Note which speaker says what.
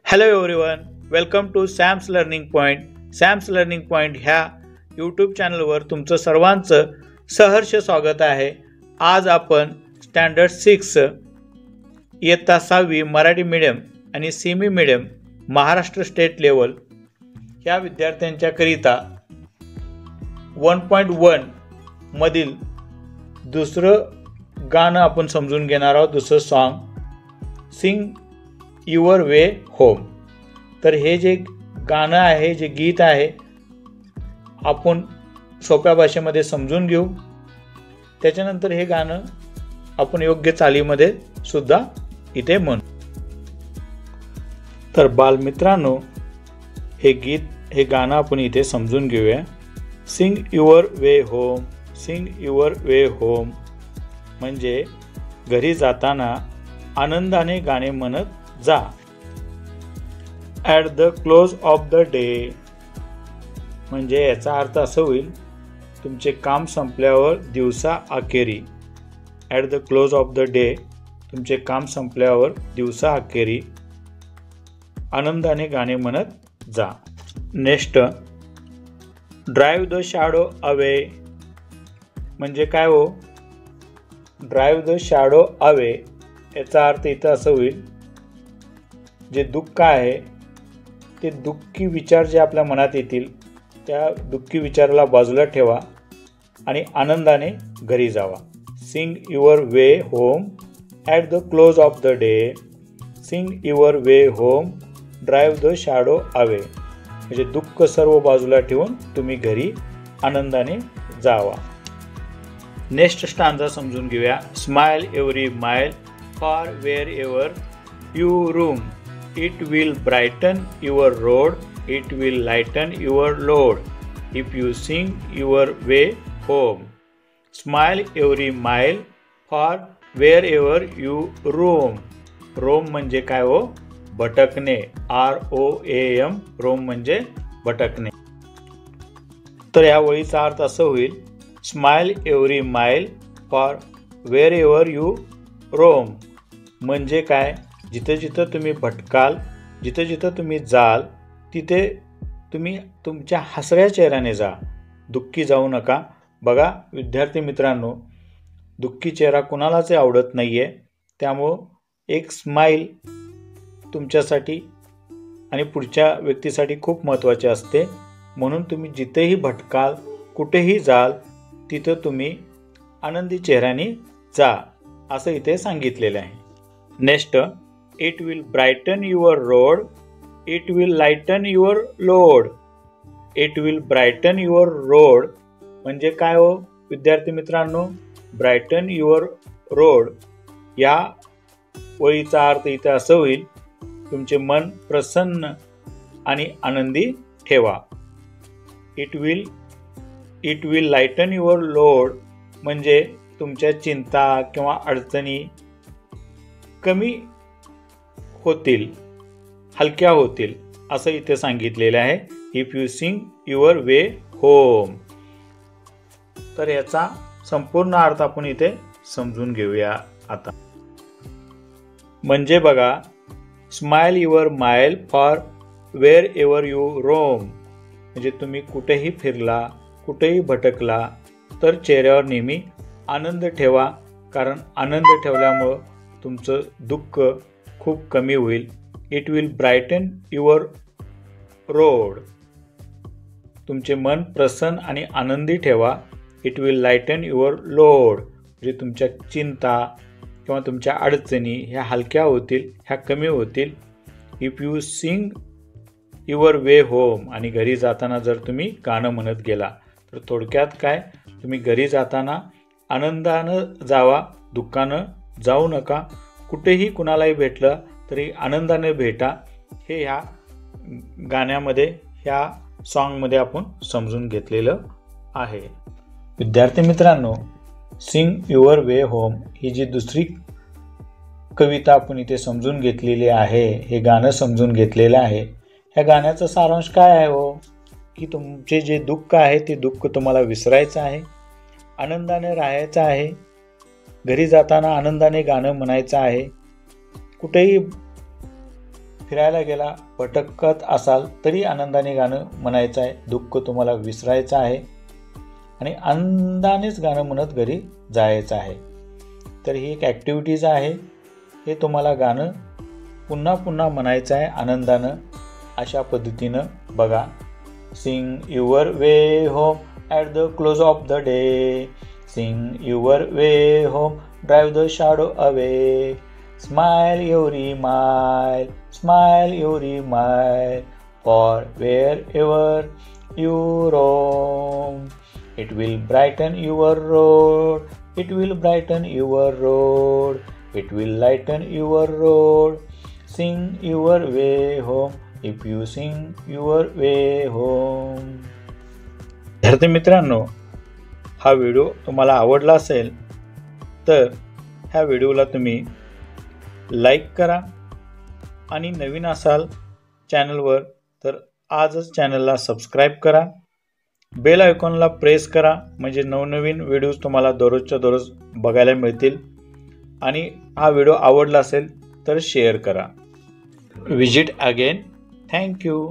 Speaker 1: Hello everyone, welcome to Sam's learning point. Sam's learning point ह्या YouTube चॅनलवर तुमचं सर्वांचं सहर्ष स्वागत आहे. आज आपण स्टँडर्ड 6 इयत्ता 6वी मराठी मीडियम आणि semi medium Maharashtra state level ह्या विद्यार्थ्यांच्याकरिता 1.1 मधील दुसरं गाणं आपण समजून घेणार आहोत. दुसरं song Singh your way home. तर हे जे गाणं आहे, जे गीत आहे, आपण सोप्या भाषेमध्ये समजून घेऊ. त्याच्यानंतर हे गाणं आपण योग्य चालीमध्ये सुद्धा इथे म्हणू. तर बालमित्रांनो, हे गाणं आपण इथे समजून घेऊया. Sing your way home, sing your way home म्हणजे घरी जाताना आनंदाने गाणे म्हणत जा. At the close of the day म्हणजे याचा अर्थ असं होईल, तुमचे काम संपल्यावर दिवसा अखेरी. At the close of the day तुमचे काम संपल्यावर दिवसा अखेरी आनंदाने गाणे म्हणत जा. Next, drive the shadow away म्हणजे काय हो? ड्राईव्ह द शॅडो अवे याचा अर्थ इथं असं होईल, जे दुःख आहे ते दुःखी विचार जे आपल्या मनात येतील त्या दुःखी विचाराला बाजूला ठेवा आणि आनंदाने घरी जावा. Sing your way home at the close of the day. Sing your way home, drive the shadow away म्हणजे दुःख सर्व बाजूला ठेवून तुम्ही घरी आनंदाने जावा. नेक्स्ट स्टांजा समजून घेऊया. Smile every mile for wherever you roam. It will brighten your road, it will lighten your load, if you sing your way home. Smile every mile for wherever you roam. Roam म्हणजे काय हो? भटकणे. ROAM, roam म्हणजे भटकणे. तर या ओळीचा अर्थ असं होईल, smile every mile for wherever you roam म्हणजे काय? जिथं जिथं तुम्ही भटकाल, जिथं जिथं तुम्ही जाल, तिथे तुम्ही तुमच्या हसऱ्या चेहऱ्याने जा, दुःखी जाऊ नका. बघा विद्यार्थी मित्रांनो, दुःखी चेहरा कुणालाच आवडत नाही आहे. त्यामुळं एक स्माईल तुमच्यासाठी आणि पुढच्या व्यक्तीसाठी खूप महत्त्वाचे असते. म्हणून तुम्ही जिथेही भटकाल, कुठेही जाल, तिथं तुम्ही आनंदी चेहऱ्याने जा असं इथे सांगितलेलं आहे. Next, It will brighten your road, it will lighten your load. It will brighten your road म्हणजे काय हो विद्यार्थी मित्रांनो? ब्रायटन युअर रोड या ओळीचा अर्थ इथे असं होईल, तुमचे मन प्रसन्न आणि आनंदी ठेवा. It will lighten your load म्हणजे तुमच्या चिंता किंवा अडचणी कमी होतील, हलक्या होतील असं इथे सांगितलेलं आहे. If you sing your way home. तर याचा संपूर्ण अर्थ आपण इथे समजून घेऊया आता. म्हणजे बघा, smile your mile for wherever you roam म्हणजे तुम्ही कुठेही फिरला, कुठेही भटकला तर चेहऱ्यावर नेहमी आनंद ठेवा, कारण आनंद ठेवल्यामुळं तुमचं दुःख खूप कमी होईल. It will brighten your road तुमचे मन प्रसन्न आणि आनंदी ठेवा. It will lighten your load म्हणजे तुमच्या चिंता किंवा तुमच्या अडचणी ह्या हलक्या होतील, ह्या कमी होतील. If you sing your way home आणि घरी जाताना जर तुम्ही गाणं म्हणत गेला तर थोडक्यात काय, तुम्ही घरी जाताना आनंदानं जावा, दुःखानं जाऊ नका. कुठेही कुणालाही भेटलं तरी आनंदाने भेटा. हे ह्या गाण्यामध्ये, ह्या सॉन्गमध्ये आपण समजून घेतलेलं आहे. विद्यार्थी मित्रांनो, सिंग युअर वे होम ही जी दुसरी कविता आपण इथे समजून घेतलेली आहे, हे गाणं समजून घेतलेलं आहे. ह्या गाण्याचा सारांश काय आहे हो? की तुमचे जे दुःख आहे ते दुःख तुम्हाला विसरायचं आहे, आनंदाने राहायचं आहे, घरी जाताना आनंदाने गाणं म्हणायचं आहे, कुठेही फिरायला गेला, भटकत असाल तरी आनंदाने गाणं म्हणायचं आहे. दुःख तुम्हाला विसरायचं आहे आणि आनंदानेच गाणं म्हणत घरी जायचं आहे. तर ही एक ॲक्टिव्हिटीज आहे. हे तुम्हाला गाणं पुन्हा पुन्हा म्हणायचं आहे आनंदानं. अशा पद्धतीनं बघा. Sing your way home at the close of the day. Sing your way home drive the shadow away. Smile every mile, smile every mile, for wherever you roam. It will brighten your road, it will brighten your road, it will lighten your road. Sing your way home if you sing your way home. विद्यार्थी मित्रांनो, हा video तुम्हाला आवडला असेल तर ह्या व्हिडिओला तुम्ही लाईक करा आणि नवीन असाल चॅनलवर तर आजच चॅनलला सबस्क्राईब करा. बेल आयकॉनला प्रेस करा म्हणजे नवनवीन व्हिडिओज तुम्हाला दररोजच्या दररोज बघायला मिळतील. आणि हा व्हिडिओ आवडला असेल तर शेअर करा. Visit again. Thank you.